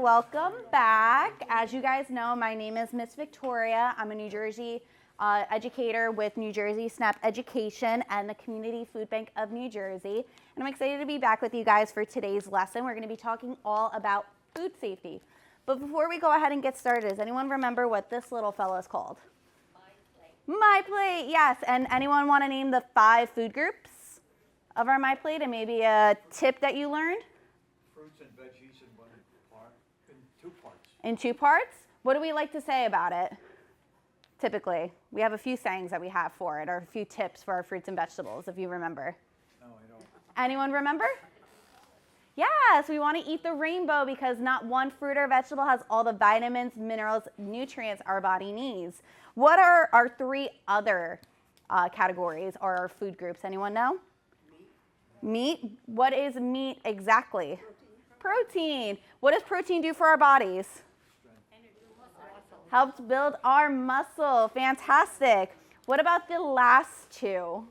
welcome back. As you guys know, my name is Miss Victoria. I'm a New Jersey educator with New Jersey SNAP Education and the Community Food Bank of New Jersey. And I'm excited to be back with you guys for today's lesson. We're going to be talking all about food safety. But before we go ahead and get started, does anyone remember what this little fella is called? My Plate, yes. And anyone want to name the 5 food groups of our My Plate and maybe a tip that you learned? Fruits and veggies in one part, in 2 parts. In 2 parts? What do we like to say about it? Typically, we have a few sayings that we have for it, or a few tips for our fruits and vegetables, if you remember. No, I don't. Anyone remember? Yes, we want to eat the rainbow because not one fruit or vegetable has all the vitamins, minerals, nutrients our body needs. What are our 3 other categories or our food groups? Anyone know? Meat. What is meat exactly? Protein. What does protein do for our bodies? Helps build our muscle. Fantastic. What about the last 2?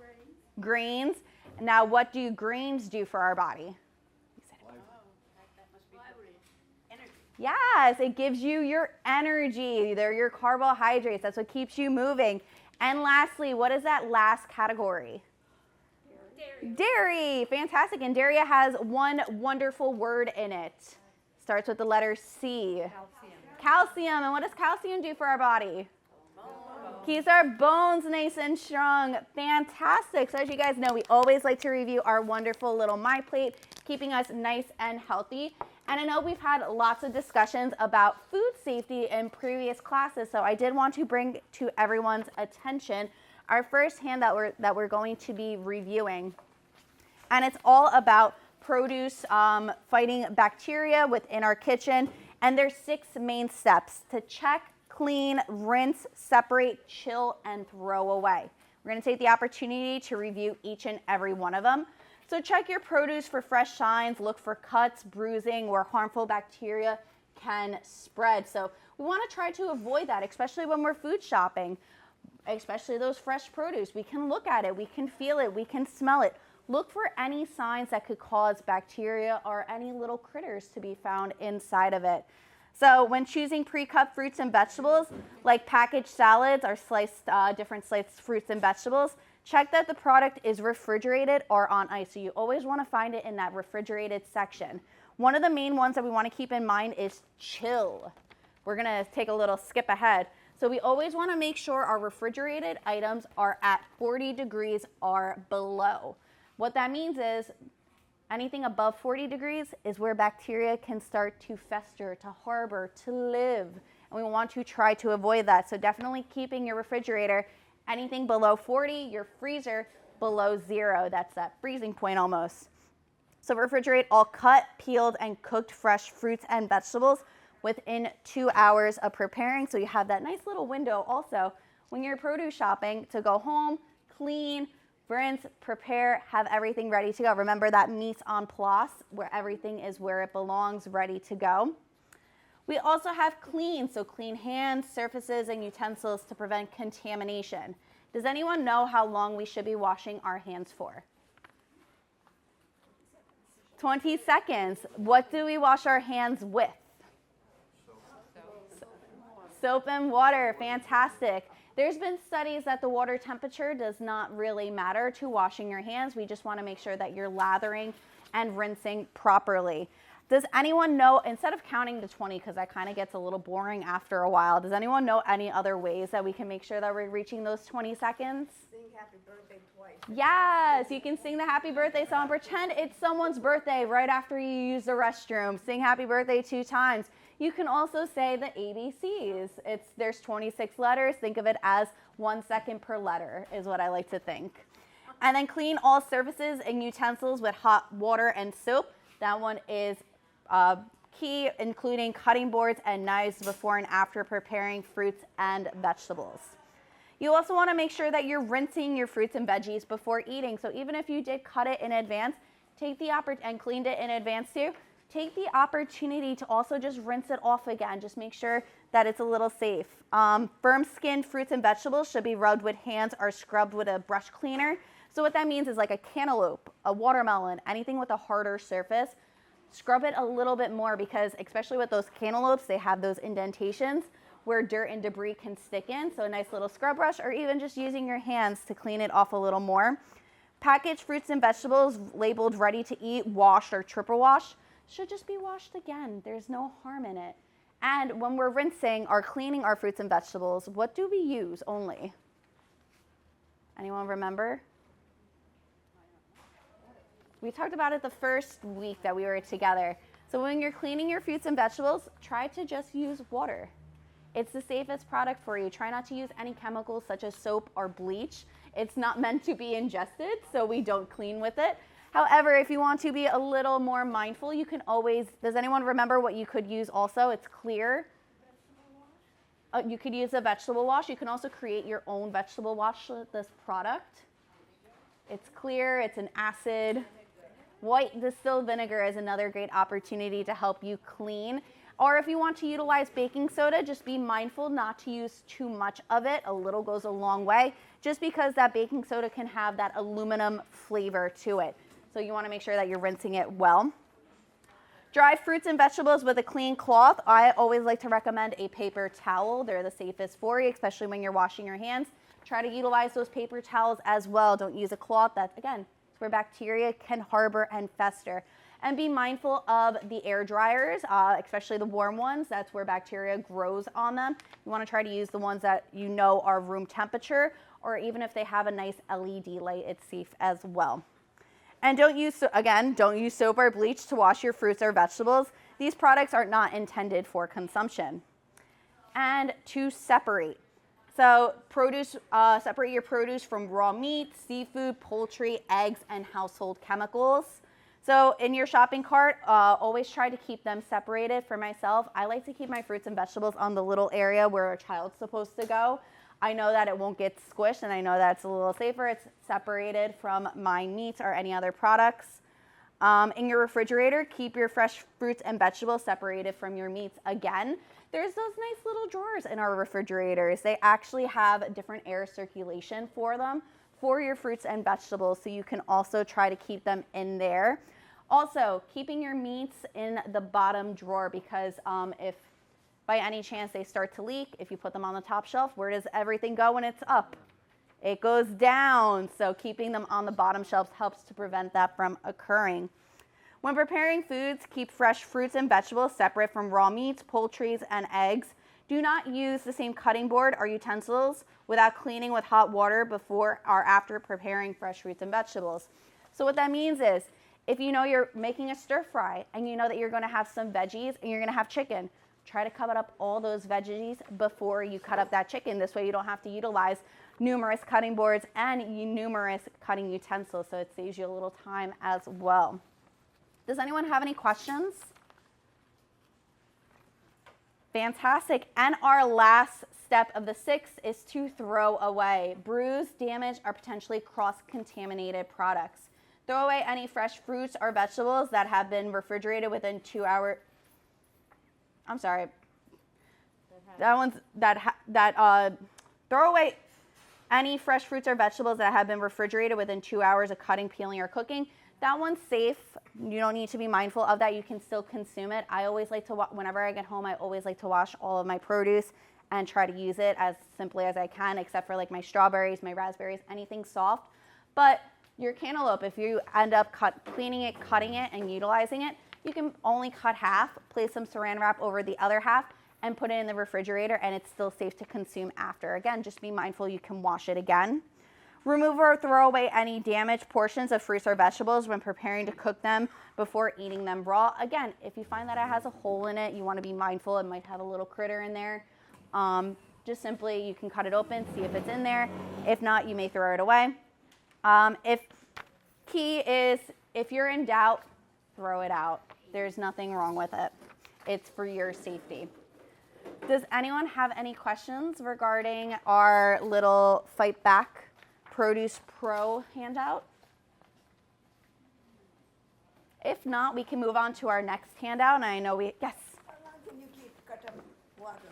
Grains. Now, what do grains do for our body? Yes, it gives you your energy. They're your carbohydrates. That's what keeps you moving. And lastly, what is that last category? Dairy. Fantastic. And dairy has one wonderful word in it. Starts with the letter C. Calcium. And what does calcium do for our body? Keeps our bones nice and strong. Fantastic. So as you guys know, we always like to review our wonderful little My Plate, keeping us nice and healthy. And I know we've had lots of discussions about food safety in previous classes, so I did want to bring to everyone's attention our first handout that we're going to be reviewing. And it's all about produce fighting bacteria within our kitchen. And there's 6 main steps to check, clean, rinse, separate, chill, and throw away. We're going to take the opportunity to review each and every one of them. So check your produce for fresh signs, look for cuts, bruising, where harmful bacteria can spread. So we want to try to avoid that, especially when we're food shopping, especially those fresh produce. We can look at it, we can feel it, we can smell it. Look for any signs that could cause bacteria or any little critters to be found inside of it. So when choosing pre-cut fruits and vegetables, like packaged salads or different sliced fruits and vegetables, check that the product is refrigerated or on ice. So you always want to find it in that refrigerated section. One of the main ones that we want to keep in mind is chill. We're going to take a little skip ahead. So we always want to make sure our refrigerated items are at 40 degrees or below. What that means is anything above 40 degrees is where bacteria can start to fester, to harbor, to live. And we want to try to avoid that. So definitely keeping your refrigerator anything below 40, your freezer below 0. That's that freezing point almost. So refrigerate all cut, peeled, and cooked fresh fruits and vegetables within 2 hours of preparing. So you have that nice little window also when you're produce shopping to go home, clean, rinse, prepare, have everything ready to go. Remember that mise en place, where everything is where it belongs, ready to go. We also have clean, so clean hands, surfaces, and utensils to prevent contamination. Does anyone know how long we should be washing our hands for? 20 seconds. What do we wash our hands with? Soap and water. Fantastic. There's been studies that the water temperature does not really matter to washing your hands. We just want to make sure that you're lathering and rinsing properly. Does anyone know, instead of counting to 20, because that kind of gets a little boring after a while, does anyone know any other ways that we can make sure that we're reaching those 20 seconds? Sing happy birthday twice. Yes, you can sing the happy birthday song. Pretend it's someone's birthday right after you use the restroom. Sing happy birthday 2 times. You can also say the ABCs. There's 26 letters. Think of it as 1 second per letter is what I like to think. And then clean all surfaces and utensils with hot water and soap. That one is key, including cutting boards and knives before and after preparing fruits and vegetables. You also want to make sure that you're rinsing your fruits and veggies before eating. So even if you did cut it in advance, and cleaned it in advance too, take the opportunity to also just rinse it off again. Just make sure that it's a little safe. Firm-skinned fruits and vegetables should be rubbed with hands or scrubbed with a brush cleaner. So what that means is like a cantaloupe, a watermelon, anything with a harder surface, scrub it a little bit more because especially with those cantaloupes, they have those indentations where dirt and debris can stick in. So a nice little scrub brush or even just using your hands to clean it off a little more. Packaged fruits and vegetables labeled ready to eat, washed or triple wash should just be washed again. There's no harm in it. And when we're rinsing or cleaning our fruits and vegetables, what do we use only? Anyone remember? We talked about it the first week that we were together. So when you're cleaning your fruits and vegetables, try to just use water. It's the safest product for you. Try not to use any chemicals such as soap or bleach. It's not meant to be ingested, so we don't clean with it. However, if you want to be a little more mindful, you can always, does anyone remember what you could use also? It's clear. You could use a vegetable wash. You can also create your own vegetable wash with this product. It's clear, it's an acid. White distilled vinegar is another great opportunity to help you clean. Or if you want to utilize baking soda, just be mindful not to use too much of it. A little goes a long way, just because that baking soda can have that aluminum flavor to it. So you want to make sure that you're rinsing it well. Dry fruits and vegetables with a clean cloth. I always like to recommend a paper towel. They're the safest for you, especially when you're washing your hands. Try to utilize those paper towels as well. Don't use a cloth. That's, again, it's where bacteria can harbor and fester. And be mindful of the air dryers, especially the warm ones. That's where bacteria grows on them. You want to try to use the ones that you know are room temperature, or even if they have a nice LED light, it's safe as well. And don't use soap or bleach to wash your fruits or vegetables. These products are not intended for consumption. And to separate. So separate your produce from raw meat, seafood, poultry, eggs, and household chemicals. So in your shopping cart, always try to keep them separated. For myself, I like to keep my fruits and vegetables on the little area where a child's supposed to go. I know that it won't get squished, and I know that it's a little safer. It's separated from my meats or any other products. In your refrigerator, keep your fresh fruits and vegetables separated from your meats. Again, there's those nice little drawers in our refrigerators. They actually have different air circulation for them for your fruits and vegetables, so you can also try to keep them in there. Also, keeping your meats in the bottom drawer, because if by any chance they start to leak, if you put them on the top shelf, where does everything go when it's up? It goes down. So keeping them on the bottom shelves helps to prevent that from occurring. When preparing foods, keep fresh fruits and vegetables separate from raw meats, poultry, and eggs. Do not use the same cutting board or utensils without cleaning with hot water before or after preparing fresh fruits and vegetables. So what that means is, if you know you're making a stir fry and you know that you're going to have some veggies and you're going to have chicken, try to cut up all those veggies before you cut up that chicken. This way you don't have to utilize numerous cutting boards and numerous cutting utensils, so it saves you a little time as well. Does anyone have any questions? Fantastic. And our last step of the 6 is to throw away bruised, damaged, or potentially cross-contaminated products. Throw away any fresh fruits or vegetables that have been refrigerated within 2 hours. I'm sorry. Throw away any fresh fruits or vegetables that have been refrigerated within 2 hours of cutting, peeling, or cooking. That one's safe. You don't need to be mindful of that. You can still consume it. I always like to, whenever I get home, I always like to wash all of my produce and try to use it as simply as I can, except for like my strawberries, my raspberries, anything soft. But your cantaloupe, if you end up cleaning it, cutting it, and utilizing it, you can only cut half, place some saran wrap over the other half, and put it in the refrigerator, and it's still safe to consume after. Again, just be mindful you can wash it again. Remove or throw away any damaged portions of fruits or vegetables when preparing to cook them before eating them raw. Again, if you find that it has a hole in it, you want to be mindful. It might have a little critter in there. Just simply, you can cut it open, see if it's in there. If not, you may throw it away. Key is, if you're in doubt, throw it out. There's nothing wrong with it. It's for your safety. Does anyone have any questions regarding our little Fight Back Produce Pro handout? If not, we can move on to our next handout. And I know yes? How long can you keep cutting watermelon?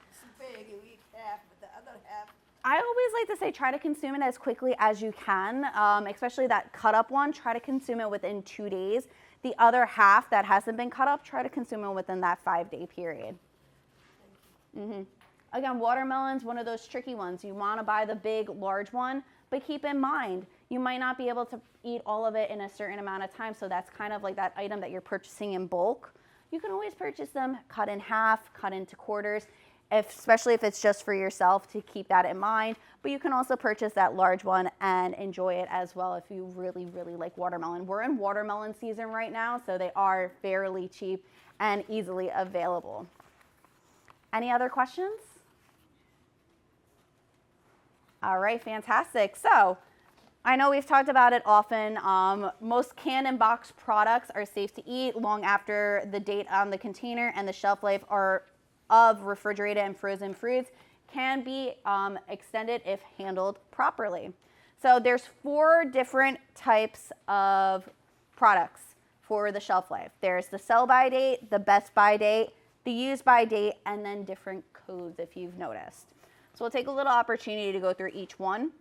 It's big, you eat half, but the other half. I always like to say try to consume it as quickly as you can, especially that cut up one. Try to consume it within 2 days. The other half that hasn't been cut up, try to consume it within that 5-day period. Again, watermelon's one of those tricky ones. You want to buy the big, large one, but keep in mind, you might not be able to eat all of it in a certain amount of time, so that's kind of like that item that you're purchasing in bulk. You can always purchase them cut in half, cut into quarters, especially if it's just for yourself, to keep that in mind. But you can also purchase that large one and enjoy it as well if you really, really like watermelon. We're in watermelon season right now, so they are fairly cheap and easily available. Any other questions? All right, fantastic. So I know we've talked about it often. Most can and box products are safe to eat long after the date on the container and the shelf life of refrigerated and frozen fruits can be extended if handled properly. So there's 4 different types of products for the shelf life. There's the sell-by date, the best-by date, the use-by date, and then different codes if you've noticed. So we'll take a little opportunity to go through each one.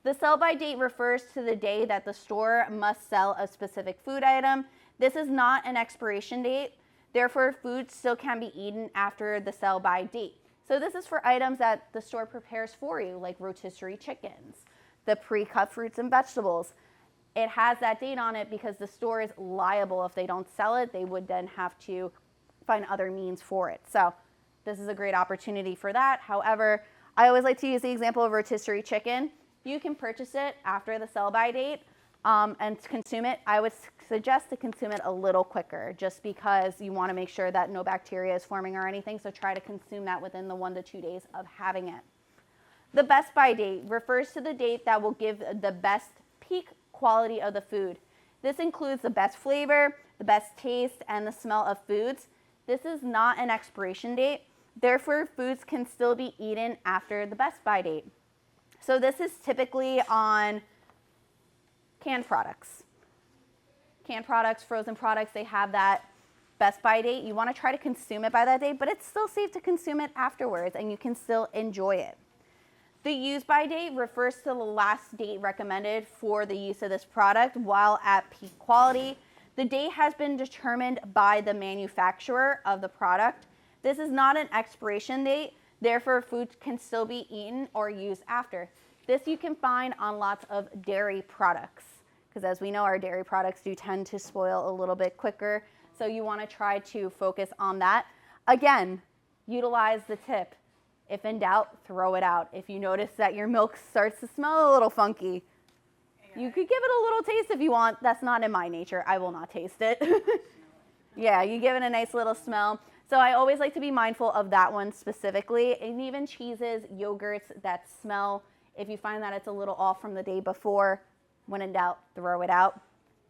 The sell-by date refers to the day that the store must sell a specific food item. This is not an expiration date. Therefore, food still can be eaten after the sell-by date. So this is for items that the store prepares for you, like rotisserie chickens, the pre-cut fruits and vegetables. It has that date on it because the store is liable. If they don't sell it, they would then have to find other means for it. So this is a great opportunity for that. However, I always like to use the example of rotisserie chicken. You can purchase it after the sell-by date and consume it. I would suggest to consume it a little quicker just because you want to make sure that no bacteria is forming or anything. So try to consume that within the 1 to 2 days of having it. The best by date refers to the date that will give the best peak quality of the food. This includes the best flavor, the best taste, and the smell of foods. This is not an expiration date. Therefore, foods can still be eaten after the best by date. So this is typically on canned products. Canned products, frozen products, they have that best by date. You want to try to consume it by that date, but it's still safe to consume it afterwards and you can still enjoy it. The use by date refers to the last date recommended for the use of this product while at peak quality. The date has been determined by the manufacturer of the product. This is not an expiration date, therefore food can still be eaten or used after. This you can find on lots of dairy products because as we know, our dairy products do tend to spoil a little bit quicker. So you want to try to focus on that. Again, utilize the tip. If in doubt, throw it out. If you notice that your milk starts to smell a little funky, you could give it a little taste if you want. That's not in my nature. I will not taste it. Yeah, you give it a nice little smell. So I always like to be mindful of that one specifically, and even cheeses, yogurts that smell. If you find that it's a little off from the day before, when in doubt, throw it out.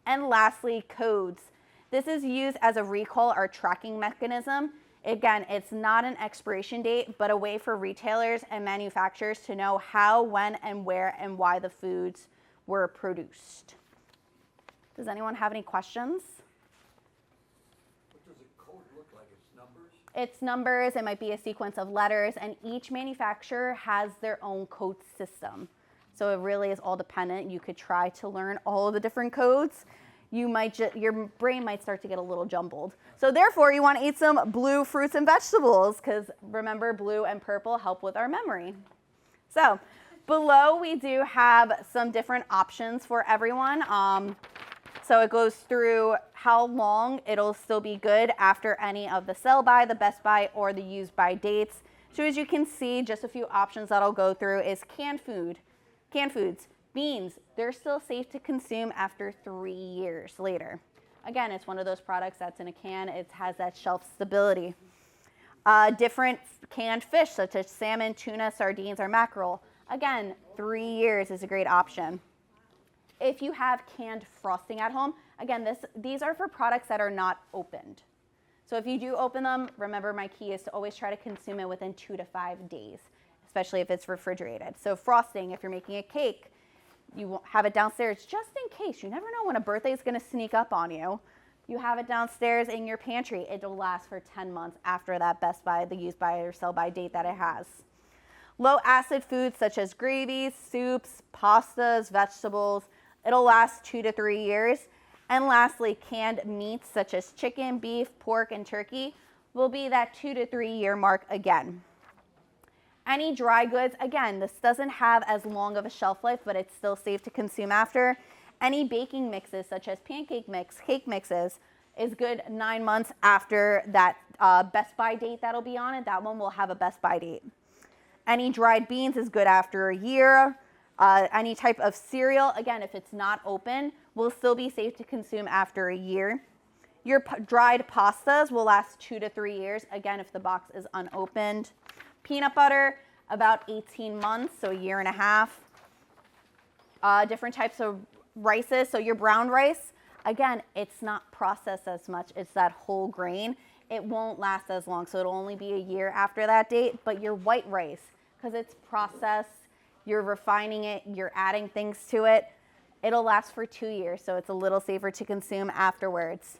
And lastly, codes. This is used as a recall or tracking mechanism. Again, it's not an expiration date, but a way for retailers and manufacturers to know how, when, and where, and why the foods were produced. Does anyone have any questions? What does a code look like? It's numbers? It's numbers, it might be a sequence of letters, and each manufacturer has their own code system. So it really is all dependent. You could try to learn all of the different codes. Your brain might start to get a little jumbled. So therefore, you want to eat some blue fruits and vegetables because remember, blue and purple help with our memory. So below, we do have some different options for everyone. So it goes through how long it'll still be good after any of the sell by, the best by, or the use by dates. So as you can see, just a few options that I'll go through is canned foods. Beans, they're still safe to consume after 3 years later. Again, it's one of those products that's in a can. It has that shelf stability. Different canned fish, such as salmon, tuna, sardines, or mackerel. Again, 3 years is a great option. If you have canned frosting at home, again, these are for products that are not opened. So if you do open them, remember my key is to always try to consume it within 2 to 5 days, especially if it's refrigerated. So frosting, if you're making a cake, you won't have it downstairs just in case. You never know when a birthday is going to sneak up on you. You have it downstairs in your pantry. It'll last for 10 months after that best by, the use by, or sell by date that it has. Low acid foods such as gravies, soups, pastas, vegetables, it'll last 2 to 3 years. And lastly, canned meats such as chicken, beef, pork, and turkey will be that 2 to 3 year mark again. Any dry goods, again, this doesn't have as long of a shelf life, but it's still safe to consume after. Any baking mixes such as pancake mix, cake mixes, is good 9 months after that best by date that'll be on it. That one will have a best by date. Any dried beans is good after a year. Any type of cereal, again, if it's not open, will still be safe to consume after a year. Your dried pastas will last 2 to 3 years, again, if the box is unopened. Peanut butter, about 18 months, so a year and a half. Different types of rices, so your brown rice, again, it's not processed as much. It's that whole grain. It won't last as long, so it'll only be a year after that date. But your white rice, because it's processed, you're refining it, you're adding things to it, it'll last for 2 years, so it's a little safer to consume afterwards.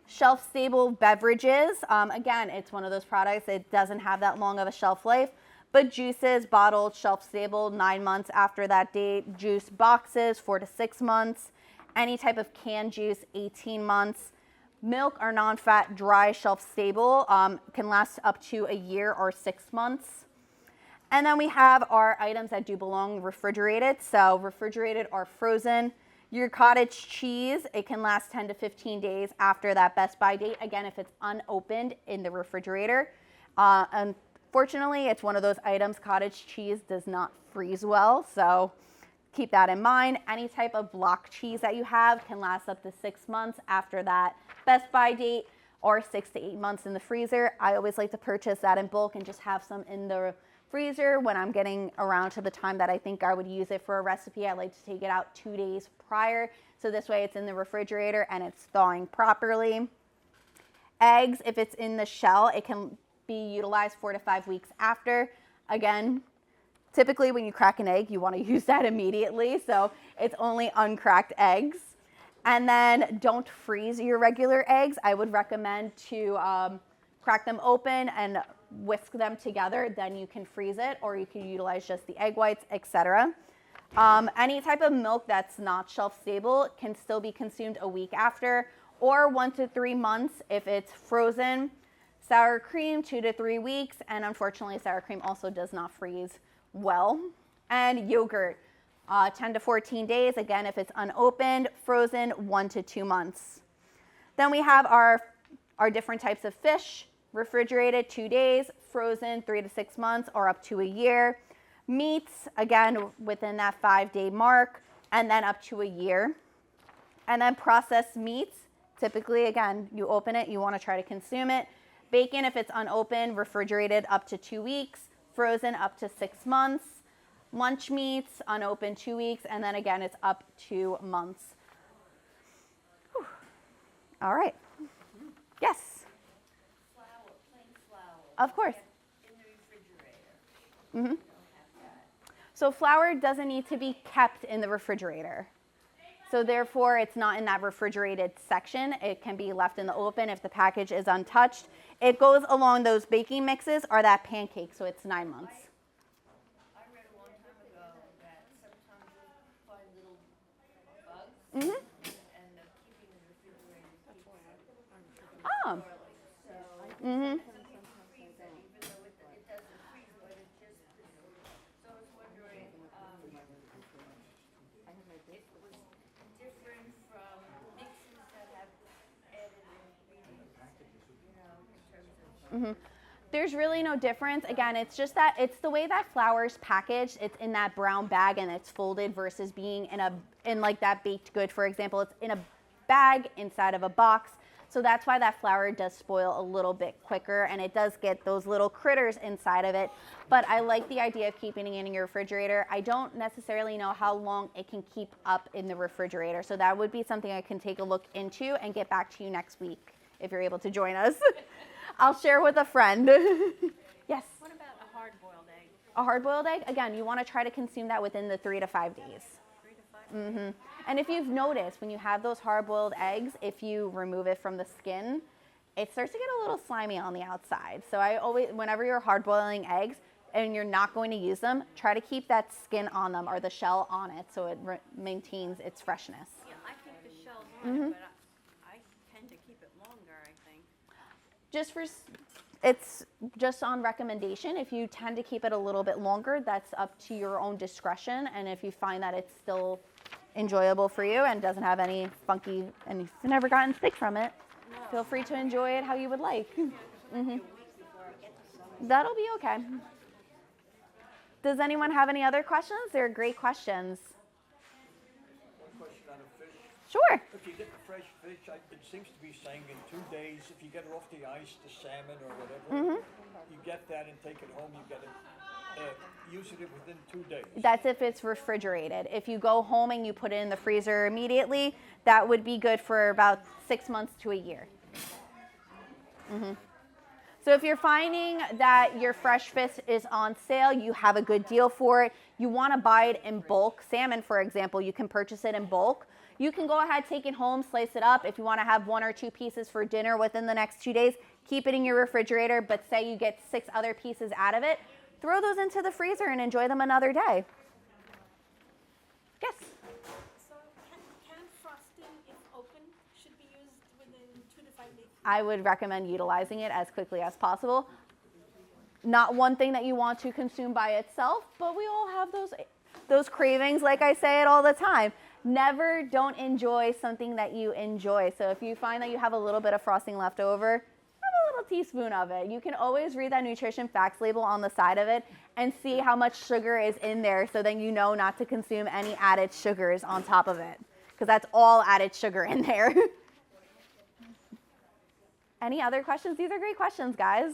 Shelf-stable beverages, again, it's one of those products that doesn't have that long of a shelf life, but juices, bottled, shelf-stable, 9 months after that date. Juice boxes, 4 to 6 months. Any type of canned juice, 18 months. Milk or non-fat, dry, shelf-stable, can last up to a year or 6 months. And then we have our items that do belong refrigerated. So refrigerated or frozen. Your cottage cheese, it can last 10 to 15 days after that best by date. Again, if it's unopened in the refrigerator. Unfortunately, it's one of those items, cottage cheese does not freeze well. So keep that in mind. Any type of block cheese that you have can last up to 6 months after that best by date, or 6 to 8 months in the freezer. I always like to purchase that in bulk and just have some in the freezer when I'm getting around to the time that I think I would use it for a recipe. I like to take it out 2 days prior, so this way it's in the refrigerator and it's thawing properly. Eggs, if it's in the shell, it can be utilized 4 to 5 weeks after. Again, typically when you crack an egg, you want to use that immediately, so it's only uncracked eggs. And then don't freeze your regular eggs. I would recommend to crack them open and whisk them together, then you can freeze it, or you can utilize just the egg whites, etc. Any type of milk that's not shelf stable can still be consumed a week after, or 1 to 3 months if it's frozen. Sour cream, 2 to 3 weeks, and unfortunately sour cream also does not freeze well. And yogurt, 10 to 14 days, again if it's unopened. Frozen, 1 to 2 months. Then we have our different types of fish. Refrigerated, 2 days. Frozen, 3 to 6 months, or up to a year. Meats, again within that 5-day mark, and then up to a year. And then processed meats, typically again you open it, you want to try to consume it. Bacon, if it's unopened, refrigerated, up to 2 weeks. Frozen, up to 6 months. Lunch meats, unopened, 2 weeks, and then again it's up 2 months. Whew. All right. Yes. Flour, plain flour. Of course. In the refrigerator. So flour doesn't need to be kept in the refrigerator. So therefore, it's not in that refrigerated section. It can be left in the open if the package is untouched. It goes along those baking mixes or that pancake, so it's 9 months. I read a long time ago that sometimes you find little bugs, and keeping in the refrigerator keeps Oh. so Mhm. freeze it, even though it doesn't freeze, but it just. So I was wondering if it was different from mixes that have added ingredients, in terms of. There's really no difference. Again, it's just that it's the way that flour's packaged. It's in that brown bag and it's folded versus being in like that baked good, for example. It's in a bag inside of a box. So that's why that flour does spoil a little bit quicker, and it does get those little critters inside of it. But I like the idea of keeping it in your refrigerator. I don't necessarily know how long it can keep up in the refrigerator. So that would be something I can take a look into and get back to you next week if you're able to join us. I'll share with a friend. Yes? What about a hard-boiled egg? A hard-boiled egg, again, you want to try to consume that within the 3 to 5 days. 3 to 5? And if you've noticed, when you have those hard-boiled eggs, if you remove it from the skin, it starts to get a little slimy on the outside. So I always, whenever you're hard-boiling eggs and you're not going to use them, try to keep that skin on them or the shell on it so it maintains its freshness. Yeah, I keep the shells on it, but It's just on recommendation. If you tend to keep it a little bit longer, that's up to your own discretion. And if you find that it's still enjoyable for you and doesn't have any funky, and you've never gotten sick from it, feel free to enjoy it how you would like. That'll be okay. Does anyone have any other questions? They're great questions. One question on a fish. Sure. If you get the fresh fish, it seems to be saying in 2 days, if you get it off the ice, the salmon or whatever, you get that and take it home, you get it, use it within 2 days. That's if it's refrigerated. If you go home and you put it in the freezer immediately, that would be good for about 6 months to a year. So if you're finding that your fresh fish is on sale, you have a good deal for it, you want to buy it in bulk. Salmon, for example, you can purchase it in bulk. You can go ahead, take it home, slice it up. If you want to have 1 or 2 pieces for dinner within the next 2 days, keep it in your refrigerator, but say you get 6 other pieces out of it, throw those into the freezer and enjoy them another day. Yes? So can frosting, if open, should be used within 2 to 5 days? I would recommend utilizing it as quickly as possible. Not one thing that you want to consume by itself, but we all have those cravings, like I say it all the time. Never don't enjoy something that you enjoy. So if you find that you have a little bit of frosting left over, have a little teaspoon of it. You can always read that nutrition facts label on the side of it and see how much sugar is in there, so then you know not to consume any added sugars on top of it, because that's all added sugar in there. Any other questions? These are great questions, guys.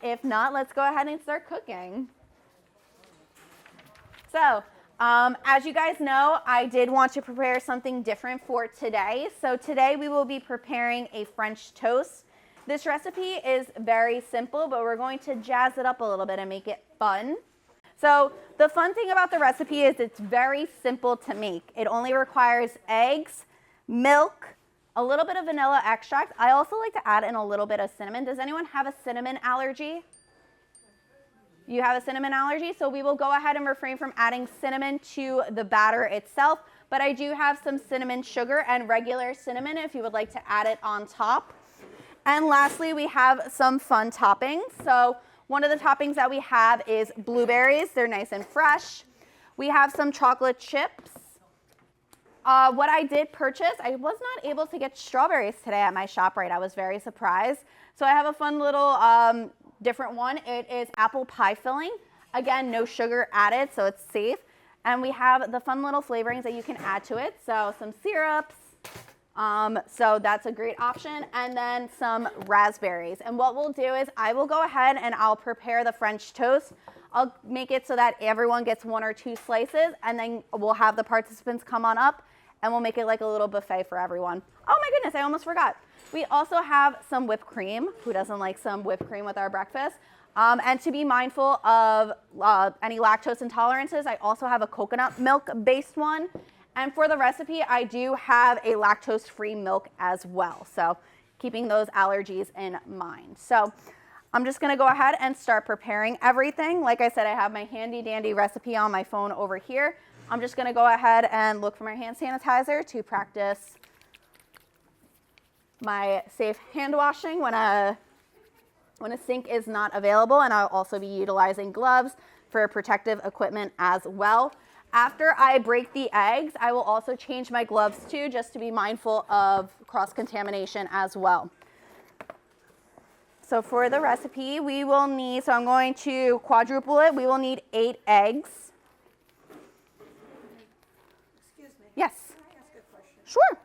If not, let's go ahead and start cooking. So, as you guys know, I did want to prepare something different for today. So today we will be preparing a French toast. This recipe is very simple, but we're going to jazz it up a little bit and make it fun. So the fun thing about the recipe is it's very simple to make. It only requires eggs, milk, a little bit of vanilla extract. I also like to add in a little bit of cinnamon. Does anyone have a cinnamon allergy? You have a cinnamon allergy, so we will go ahead and refrain from adding cinnamon to the batter itself, but I do have some cinnamon sugar and regular cinnamon if you would like to add it on top. And lastly, we have some fun toppings. So one of the toppings that we have is blueberries. They're nice and fresh. We have some chocolate chips. What I did purchase, I was not able to get strawberries today at my ShopRite. I was very surprised. So I have a fun little different one. It is apple pie filling. Again, no sugar added, so it's safe. And we have the fun little flavorings that you can add to it. So some syrups. So that's a great option. And then some raspberries. And what we'll do is I will go ahead and I'll prepare the French toast. I'll make it so that everyone gets 1 or 2 slices, and then we'll have the participants come on up and we'll make it like a little buffet for everyone. Oh my goodness, I almost forgot. We also have some whipped cream. Who doesn't like some whipped cream with our breakfast? And to be mindful of any lactose intolerances, I also have a coconut milk based one. And for the recipe, I do have a lactose-free milk as well. So keeping those allergies in mind. So I'm just gonna go ahead and start preparing everything. Like I said, I have my handy dandy recipe on my phone over here. I'm just gonna go ahead and look for my hand sanitizer to practice my safe hand washing when a sink is not available, and I'll also be utilizing gloves for protective equipment as well. After I break the eggs, I will also change my gloves too, just to be mindful of cross-contamination as well. So for the recipe, we will need, so I'm going to quadruple it. We will need 8 eggs. Excuse me. Yes, Can I ask a question? sure.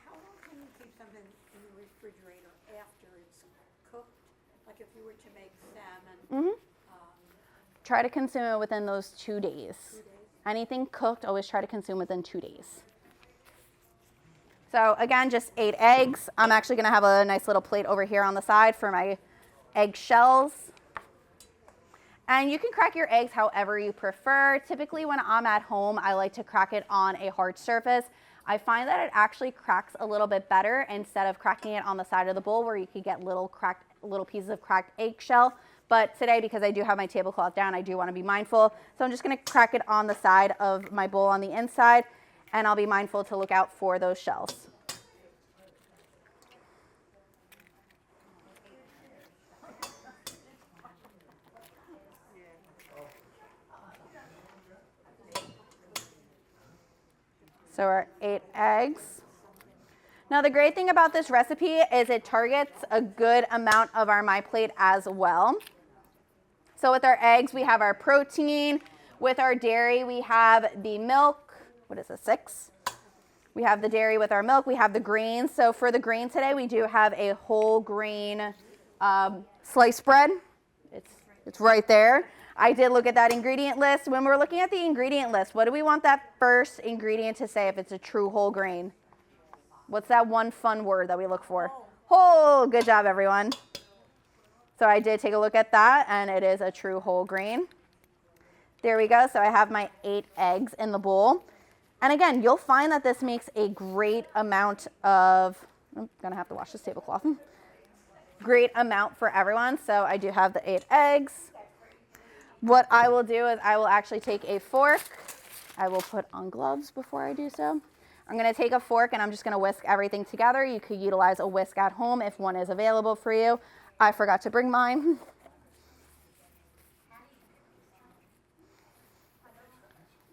How long can you keep something in the refrigerator after it's cooked? Like if you were to make salmon, Try to consume it within those 2 days. 2 days? Anything cooked, always try to consume within 2 days. So again, just 8 eggs. I'm actually gonna have a nice little plate over here on the side for my egg shells. And you can crack your eggs however you prefer. Typically when I'm at home, I like to crack it on a hard surface. I find that it actually cracks a little bit better instead of cracking it on the side of the bowl where you could get little pieces of cracked eggshell. But today, because I do have my tablecloth down, I do want to be mindful. So I'm just going to crack it on the side of my bowl on the inside, and I'll be mindful to look out for those shells. So our 8 eggs. Now the great thing about this recipe is it targets a good amount of our My Plate as well. So with our eggs, we have our protein. With our dairy, we have the milk. What is this, 6? We have the dairy with our milk. We have the grains. So for the grain today, we do have a whole grain sliced bread. It's right there. I did look at that ingredient list. When we're looking at the ingredient list, what do we want that first ingredient to say if it's a true whole grain? What's that one fun word that we look for? Whole. Good job, everyone. So I did take a look at that, and it is a true whole grain. There we go. So I have my 8 eggs in the bowl. And again, you'll find that this makes a great amount of, I'm gonna have to wash this tablecloth. Great amount for everyone. So I do have the 8 eggs. What I will do is I will actually take a fork. I will put on gloves before I do so. I'm gonna take a fork and I'm just gonna whisk everything together. You could utilize a whisk at home if one is available for you. I forgot to bring mine.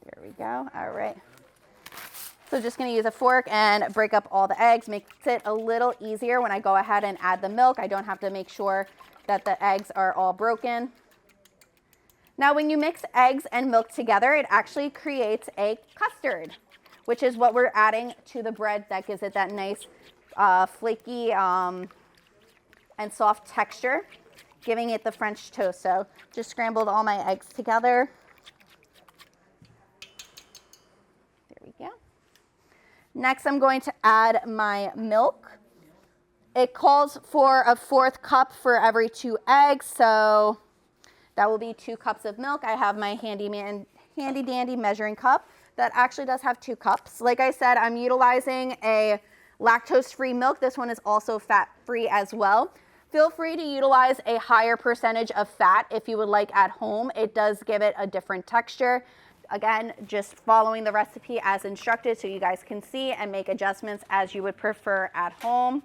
There we go. All right. So just going to use a fork and break up all the eggs. Makes it a little easier when I go ahead and add the milk. I don't have to make sure that the eggs are all broken. Now when you mix eggs and milk together, it actually creates a custard, which is what we're adding to the bread that gives it that nice flaky and soft texture, giving it the French toast. So just scrambled all my eggs together. There we go. Next, I'm going to add my milk. It calls for a 1/4 cup for every 2 eggs, so that will be 2 cups of milk. I have my handy dandy measuring cup that actually does have 2 cups. Like I said, I'm utilizing a lactose-free milk. This one is also fat-free as well. Feel free to utilize a higher percentage of fat if you would like at home. It does give it a different texture. Again, just following the recipe as instructed so you guys can see and make adjustments as you would prefer at home.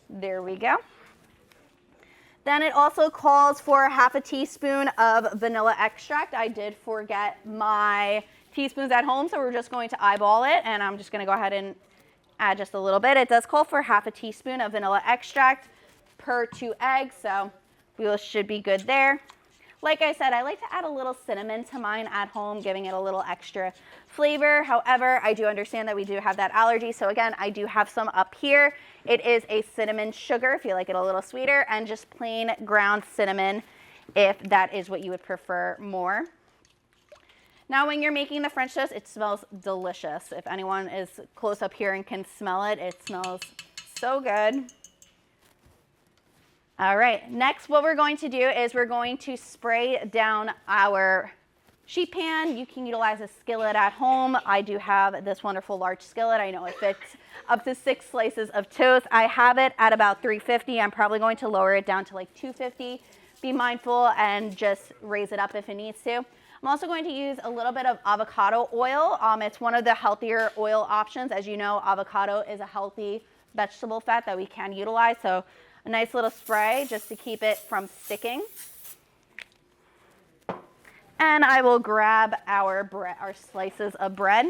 There we go. Then it also calls for 1/2 teaspoon of vanilla extract. I did forget my teaspoons at home, so we're just going to eyeball it, and I'm just going to go ahead and add just a little bit. It does call for 1/2 teaspoon of vanilla extract per 2 eggs, so we should be good there. Like I said, I like to add a little cinnamon to mine at home, giving it a little extra flavor. However, I do understand that we do have that allergy, so again, I do have some up here. It is a cinnamon sugar if you like it a little sweeter, and just plain ground cinnamon if that is what you would prefer more. Now, when you're making the French toast, it smells delicious. If anyone is close up here and can smell it, it smells so good. All right, next what we're going to do is we're going to spray down our sheet pan. You can utilize a skillet at home. I do have this wonderful large skillet. I know it fits up to 6 slices of toast. I have it at about 350. I'm probably going to lower it down to like 250. Be mindful and just raise it up if it needs to. I'm also going to use a little bit of avocado oil. It's one of the healthier oil options. As you know, avocado is a healthy vegetable fat that we can utilize. So a nice little spray just to keep it from sticking. And I will grab our slices of bread.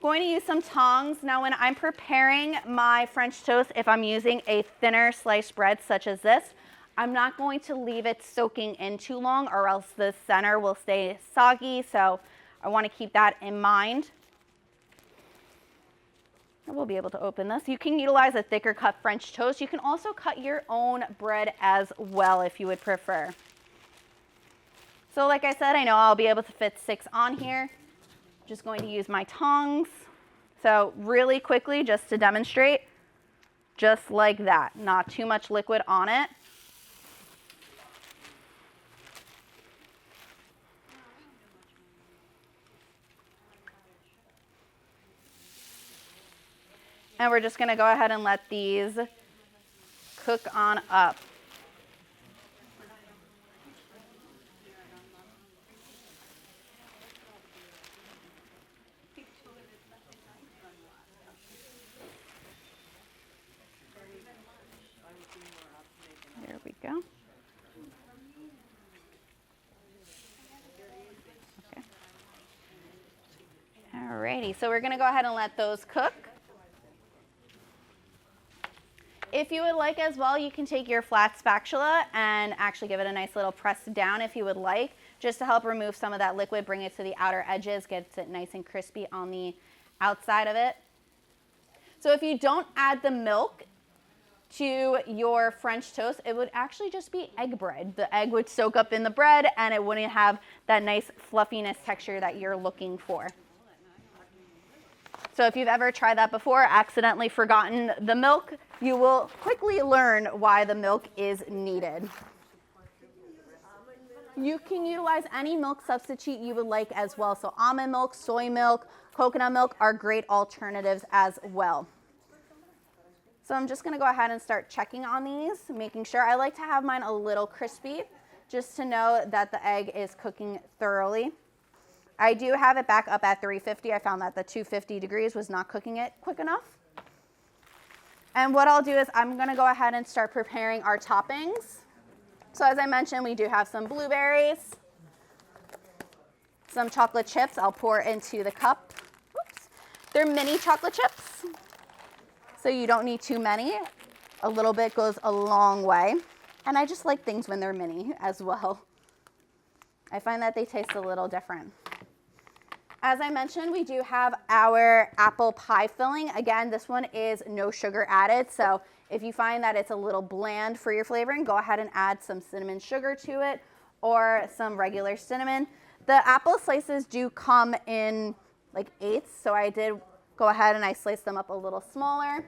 Going to use some tongs. Now when I'm preparing my French toast, if I'm using a thinner sliced bread such as this, I'm not going to leave it soaking in too long or else the center will stay soggy. So I want to keep that in mind. We'll be able to open this. You can utilize a thicker cut French toast. You can also cut your own bread as well if you would prefer. So like I said, I know I'll be able to fit 6 on here. Just going to use my tongs. So really quickly, just to demonstrate, just like that. Not too much liquid on it. And we're just going to go ahead and let these cook on up. There we go. Alrighty, so we're gonna go ahead and let those cook. If you would like as well, you can take your flat spatula and actually give it a nice little press down if you would like, just to help remove some of that liquid, bring it to the outer edges, gets it nice and crispy on the outside of it. So if you don't add the milk to your French toast, it would actually just be egg bread. The egg would soak up in the bread and it wouldn't have that nice fluffiness texture that you're looking for. So if you've ever tried that before, accidentally forgotten the milk, you will quickly learn why the milk is needed. You can utilize any milk substitute you would like as well. So almond milk, soy milk, coconut milk are great alternatives as well. So I'm just gonna go ahead and start checking on these, making sure. I like to have mine a little crispy, just to know that the egg is cooking thoroughly. I do have it back up at 350. I found that the 250 degrees was not cooking it quick enough. And what I'll do is I'm gonna go ahead and start preparing our toppings. So as I mentioned, we do have some blueberries, some chocolate chips I'll pour into the cup. Oops. They're mini chocolate chips, so you don't need too many. A little bit goes a long way. And I just like things when they're mini as well. I find that they taste a little different. As I mentioned, we do have our apple pie filling. Again, this one is no sugar added, so if you find that it's a little bland for your flavoring, go ahead and add some cinnamon sugar to it or some regular cinnamon. The apple slices do come in like eighths, so I did go ahead and I sliced them up a little smaller.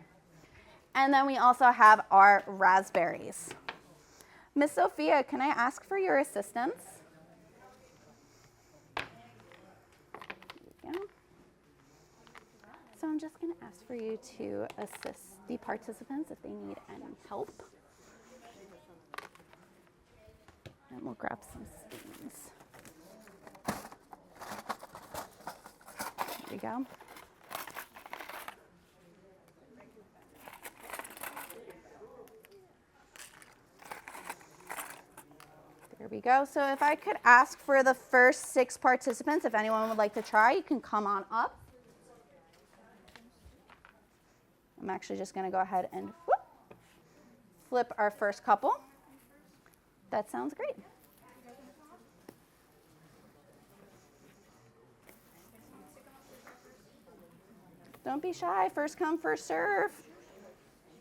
And then we also have our raspberries. Miss Sophia, can I ask for your assistance? There we go. So I'm just going to ask for you to assist the participants if they need any help. And we'll grab some spoons. There we go. There we go. So if I could ask for the first 6 participants, if anyone would like to try, you can come on up. I'm actually just going to go ahead and flip our first couple. That sounds great. Don't be shy. First come, first serve.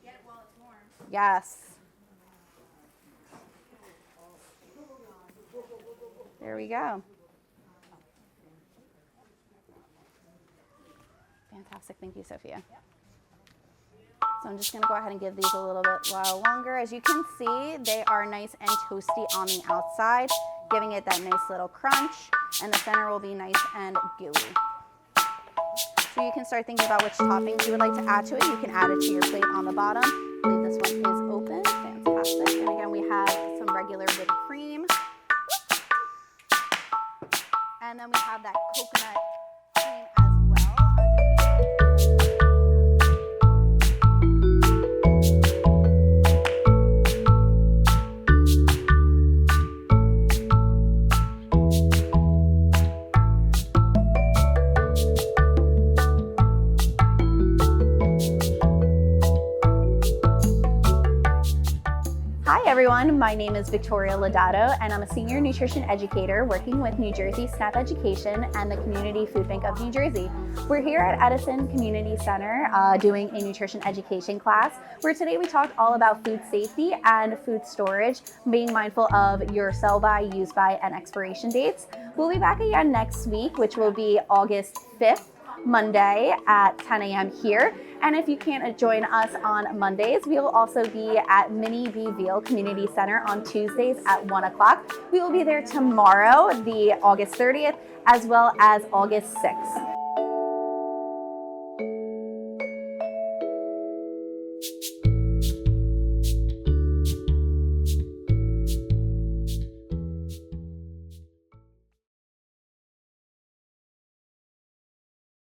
Get it while it's warm. Yes. There we go. Fantastic. Thank you, Sophia. So I'm just going to go ahead and give these a little bit while longer. As you can see, they are nice and toasty on the outside, giving it that nice little crunch, and the center will be nice and gooey. So you can start thinking about which toppings you would like to add to it. You can add it to your plate on the bottom. I believe this one is open. Fantastic. And again, we have some regular whipped cream. And then we have that coconut cream as well. Hi everyone, my name is Victoria Lodato and I'm a senior nutrition educator working with New Jersey SNAP Education and the Community Food Bank of New Jersey. We're here at Edison Community Center doing a nutrition education class where today we talked all about food safety and food storage, being mindful of your sell by, use by, and expiration dates. We'll be back again next week, which will be August 5th. Monday at 10 a.m. here. And if you can't join us on Mondays, we will also be at Minnie B. Veal Community Center on Tuesdays at 1 o'clock. We will be there tomorrow, the August 30th, as well as August 6th.